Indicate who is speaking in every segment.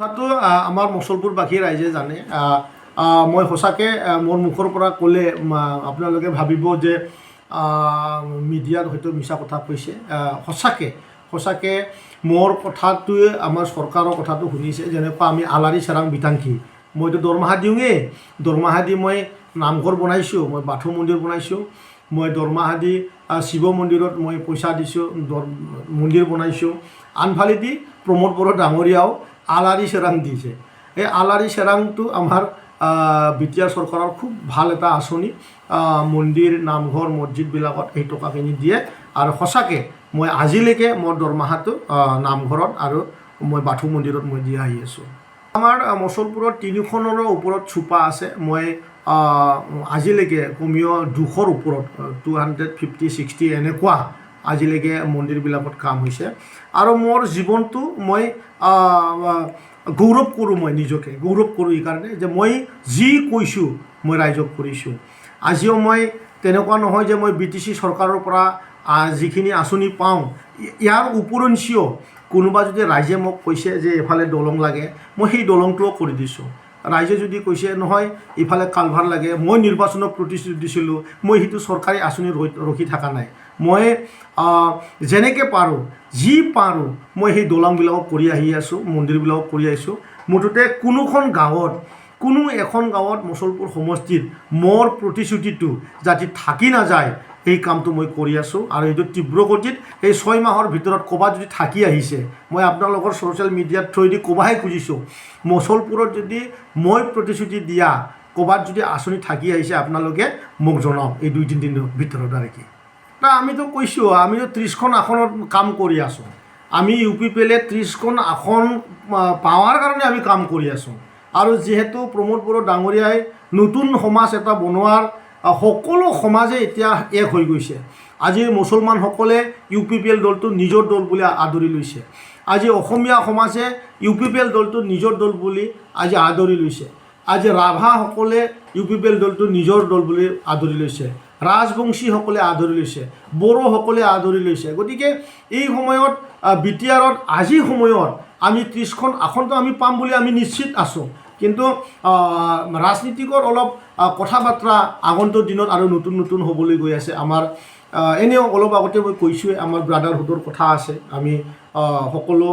Speaker 1: কথাটো আমাৰ মচলপুৰবাসী ৰাইজে জানে মই সঁচাকৈ মোৰ মুখৰ পৰা ক'লে আপোনালোকে ভাবিব যে মিডিয়াত হয়তো মিছা কথা কৈছে সঁচাকৈ মোৰ কথাটোৱে আমাৰ চৰকাৰৰ কথাটো শুনিছে যেনেকুৱা আমি আলাৰী চাৰাং বিতাংকি মইতো দৰমহা দিওঁৱেই দৰমহা দি মই নামঘৰ বনাইছোঁ মই বাথৌ মন্দিৰ বনাইছোঁ মই দৰমহা দি শিৱ মন্দিৰত মই পইচা দিছোঁ মন্দিৰ বনাইছোঁ আনফালেদি প্ৰমোদ বড়ো ডাঙৰীয়াও আলাৰী চেৰাং দিছে এই আলাৰী চেৰাংটো আমাৰ বিটিআৰ চৰকাৰৰ খুব ভাল এটা আঁচনি মন্দিৰ নামঘৰ মছজিদবিলাকত এই টকাখিনি দিয়ে আৰু সঁচাকৈ মই আজিলৈকে মোৰ দৰমহাটো নামঘৰত আৰু মই বাথৌ মন্দিৰত মই দি আহি আছোঁ আমাৰ মচলপুৰত 3খনৰ ওপৰত চুপা আছে মই আজিলৈকে কমেও 200ৰ ওপৰত 250-60 এনেকুৱা আজিলৈকে মন্দিৰবিলাকত কাম হৈছে আৰু মোৰ জীৱনটো মই গৌৰৱ কৰোঁ মই নিজকে গৌৰৱ কৰোঁ এইকাৰণে যে মই যি কৈছোঁ মই ৰাইজক কৰিছোঁ আজিও মই তেনেকুৱা নহয় যে মই BTC চৰকাৰৰ পৰা যিখিনি আঁচনি পাওঁ ইয়াৰ উপৰঞ্চিও কোনোবা যদি ৰাইজে মোক কৈছে যে এফালে দলং লাগে মই সেই দলংটোও কৰি দিছোঁ ৰাইজে যদি কৈছে নহয় ইফালে কালভাৰ লাগে মই নিৰ্বাচনত প্ৰতিশ্ৰুতি দিছিলোঁ মই সেইটো চৰকাৰী আঁচনি ৰখি থকা নাই মই যেনেকৈ পাৰোঁ যি পাৰোঁ মই সেই দলংবিলাকক কৰি আহি আছোঁ মন্দিৰবিলাকক কৰি আহিছোঁ মুঠতে কোনো এখন গাঁৱত মচলপুৰ সমষ্টিত মোৰ প্ৰতিশ্ৰুতিটো যাতে থাকি নাযায় এই কামটো মই কৰি আছোঁ আৰু এইটো তীব্ৰ গতিত এই 6 মাহৰ ভিতৰত ক'ৰবাত যদি থাকি আহিছে মই আপোনালোকৰ ছ'চিয়েল মিডিয়াত থ্ৰুদি ক'বহে খুজিছোঁ মচলপুৰত যদি মই প্ৰতিশ্ৰুতি দিয়া ক'ৰবাত যদি আঁচনি থাকি আহিছে আপোনালোকে মোক জনাওক এই 2-3 দিনৰ ভিতৰত আৰু কি আমিতো কৈছোঁ আমিতো 30খন আসনত কাম কৰি আছোঁ আমি UPPL 30খন আসন পাৱাৰ কাৰণে আমি কাম কৰি আছোঁ আৰু যিহেতু প্ৰমোদ বড়ো ডাঙৰীয়াই নতুন সমাজ এটা বনোৱাৰ সকলো সমাজে এতিয়া এক হৈ গৈছে আজি মুছলমানসকলে UPPL দলটো নিজৰ দল বুলি আদৰি লৈছে আজি অসমীয়া সমাজে UPPL দলটো নিজৰ দল বুলি আজি আদৰি লৈছে আজি ৰাভাসকলে UPPL দলটো নিজৰ দল বুলি আদৰি লৈছে ৰাজবংশীসকলে আদৰি লৈছে বড়োসকলে আদৰি লৈছে গতিকে এই সময়ত বিটিআৰত আজি সময়ত আমি 30খন আসনটো আমি পাম বুলি আমি নিশ্চিত আছোঁ কিন্তু ৰাজনীতিকৰ অলপ কথা বাৰ্তা আগন্তুক দিনত আৰু নতুন হ'বলৈ গৈ আছে আমাৰ এনেও অলপ আগতে মই কৈছোঁৱে আমাৰ ব্ৰাদাৰহুডৰ কথা আছে আমি সকলো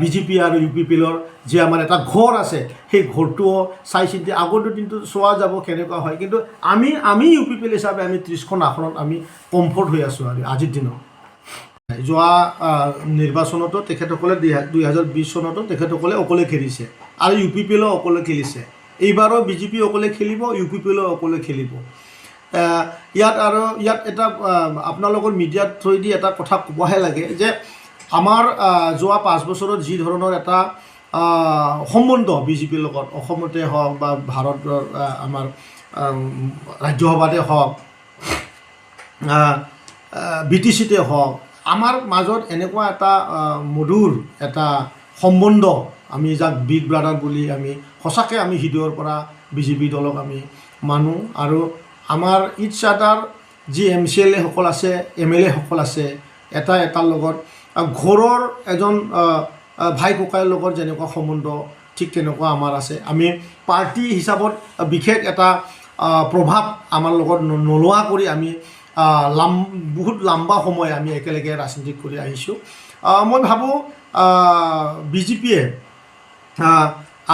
Speaker 1: BJP আৰু UPPLৰ যে আমাৰ এটা ঘৰ আছে সেই ঘৰটোও চাই চিন্তি আগৰ দিনটো চোৱা যাব কেনেকুৱা হয় কিন্তু আমি UPPL হিচাপে আমি 30খন আসনত আমি কমফৰ্ট হৈ আছোঁ আৰু আজিৰ দিনত যোৱা নিৰ্বাচনতো তেখেতসকলে 2020 চনতো তেখেতসকলে অকলে খেলিছে আৰু UPPLও অকলে খেলিছে এইবাৰো BJP অকলে খেলিব UPPLও অকলে খেলিব ইয়াত এটা আপোনালোকৰ মিডিয়াত থ্ৰুদি এটা কথা ক'বহে লাগে যে আমাৰ যোৱা 5 বছৰত যি ধৰণৰ এটা সম্বন্ধ BJPৰ লগত অসমতে হওক বা ভাৰতৰ আমাৰ ৰাজ্যসভাতে হওক BTCতে হওক আমাৰ মাজত এনেকুৱা এটা মধুৰ এটা সম্বন্ধ আমি যাক বিগ ব্ৰাদাৰ বুলি আমি সঁচাকৈ আমি হৃদয়ৰ পৰা BJP দলক আমি মানো আৰু আমাৰ ইটছ আদাৰ যি MCLA সকল আছে MLA সকল আছে এটাৰ লগত ঘৰৰ এজন ভাই ককাইৰ লগত যেনেকুৱা সম্বন্ধ ঠিক তেনেকুৱা আমাৰ আছে আমি পাৰ্টি হিচাপত বিশেষ এটা প্ৰভাৱ আমাৰ লগত নোলোৱা কৰি আমি বহুত লম্বা সময় আমি একেলগে ৰাজনীতি কৰি আহিছোঁ মই ভাবোঁ BJPয়ে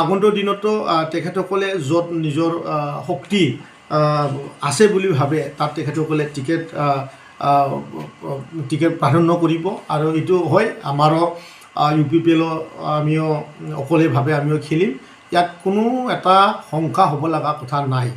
Speaker 1: আগন্তুক দিনতো তেখেতসকলে য'ত নিজৰ শক্তি আছে বুলি ভাবে তাত তেখেতসকলে টিকেট প্ৰাধান্য কৰিব আৰু এইটো হয় আমাৰো UPPLও আমিও অকলেভাৱে আমিও খেলিম ইয়াত কোনো এটা শংকা হ'ব লগা কথা নাই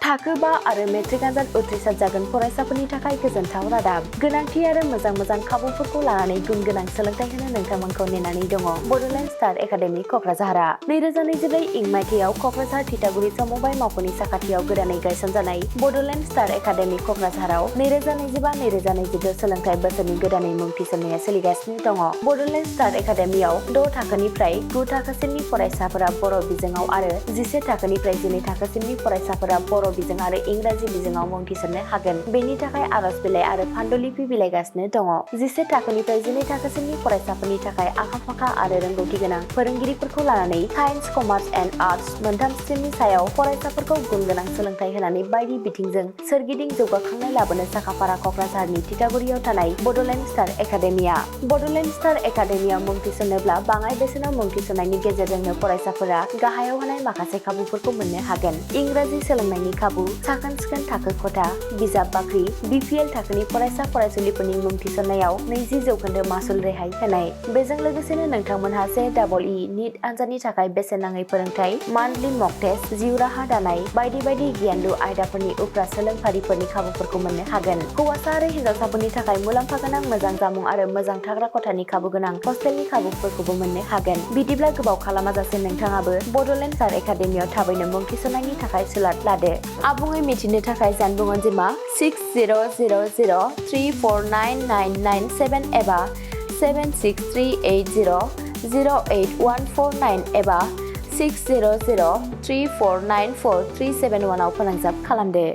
Speaker 2: थाखो 5 आरो मेट्रिक आनजाद उथ्रिसार जागोन फरायसाफोरनि थाखाय गोजोनथाव रादाब गोनांथि आरो मोजां खाबुफोरखौ लानानै गुन गोनां सोलोंथाइ होनो नोंथांमोनखौ नेनानै दङ बड'लेण्ड स्टार एकाडेमि क'क्राझारआ 2024 इं मायथाइयाव क'क्राझार थिथागुरि समबाय मावख'नि साखाथियाव गोदानै गायसनजानाय बड'लेण्ड स्टार एकाडेमि क'क्राझाराव 2025-2026 सोलोंथाइ बोसोरनि गोदानै मुं थिसननाया सोलिगासिनो दङ बड'लेण्ड स्टार एकाडेमियाव 6 थाखोनिफ्राय 9 थाखोसिमनि फरायसाफोरा बर' बिजोङाव आरो 11 थाखोनिफ्राय 12 थाखोसिमनि फरायसाफोरा बर' बिजों आरो इंराजि बिजोङाव मुं थिसननो हागोन। बेनि थाखाय आर'ज बिलाइ आरो फान्डुलिपि बिलाइगासिनो दङ। 11 थाखोनिफ्राय 12 थाखोसिमनि फरायसाफोरनि थाखाय आखा-फाखा आरो रोंगौथि गोनां फोरोंगिरिफोरखौ लानानै साइन्स, कमार्स एन्ड आर्टस मोनथाम स्ट्रिमनि सायाव फरायसाफोरखौ गुन गोनां सोलोंथाइ होनानै बायदि बिथिंजों सोरगिदिं जौगाखांनाय लाबोनो साखाफारा क'क्राझारनि तितागुरियाव थानाय Bodoland star academia. Bodoland star एकाडेमियाव मुं थिसननोब्ला बाङाय बेसेनाव मुं थिसननायनि गेजेरजोंनो फरायसाफोरा गाहायाव होनाय माखासे खाबुफोरखौ मोननो हागोन। इंराजि सोलोंनायनि खाबु, साखोन-सिखोन थाखो खथा, बिजाब बाख्रि, BPL थाखोनि फरायसा फरायसुलिफोरनि मुं थिसननायाव 20% मासुल रेहाय होनाय। बेजों लोगोसेनो नोंथांमोनहा JEE नीट आनजादनि थाखाय बेसेन नाङै फोरोंथाय, मान्थलि मक टेस्ट, जिउ राहा दानाय बायदि बायदि गियानलु आयदाफोरनि उफ्रा सोलोंफारिफोरनि खाबुफोरखौ मोननो हागोन। हौवासा आरो हिन्जावसाफोरनि थाखाय मुलाम्फा गोनां मोजां जामुं आरो मोजां थाग्रा खथानि खाबु गोनां हस्टेलनि खाबुफोरखौबो मोननो हागोन। बिदिब्ला गोबाव खालामाजासे नोंथाङाबो बड'लेण्ड स्टार एकाडेमियाव थाबैनो मुं थिसननायनि थाखाय सुलाद लादो। आबुङै मिथिनो थाखाय जानबुं अनजिमा 6000349997 एबा 7638008149 एबा 6003494371 आव फोनांजाब खालामदो।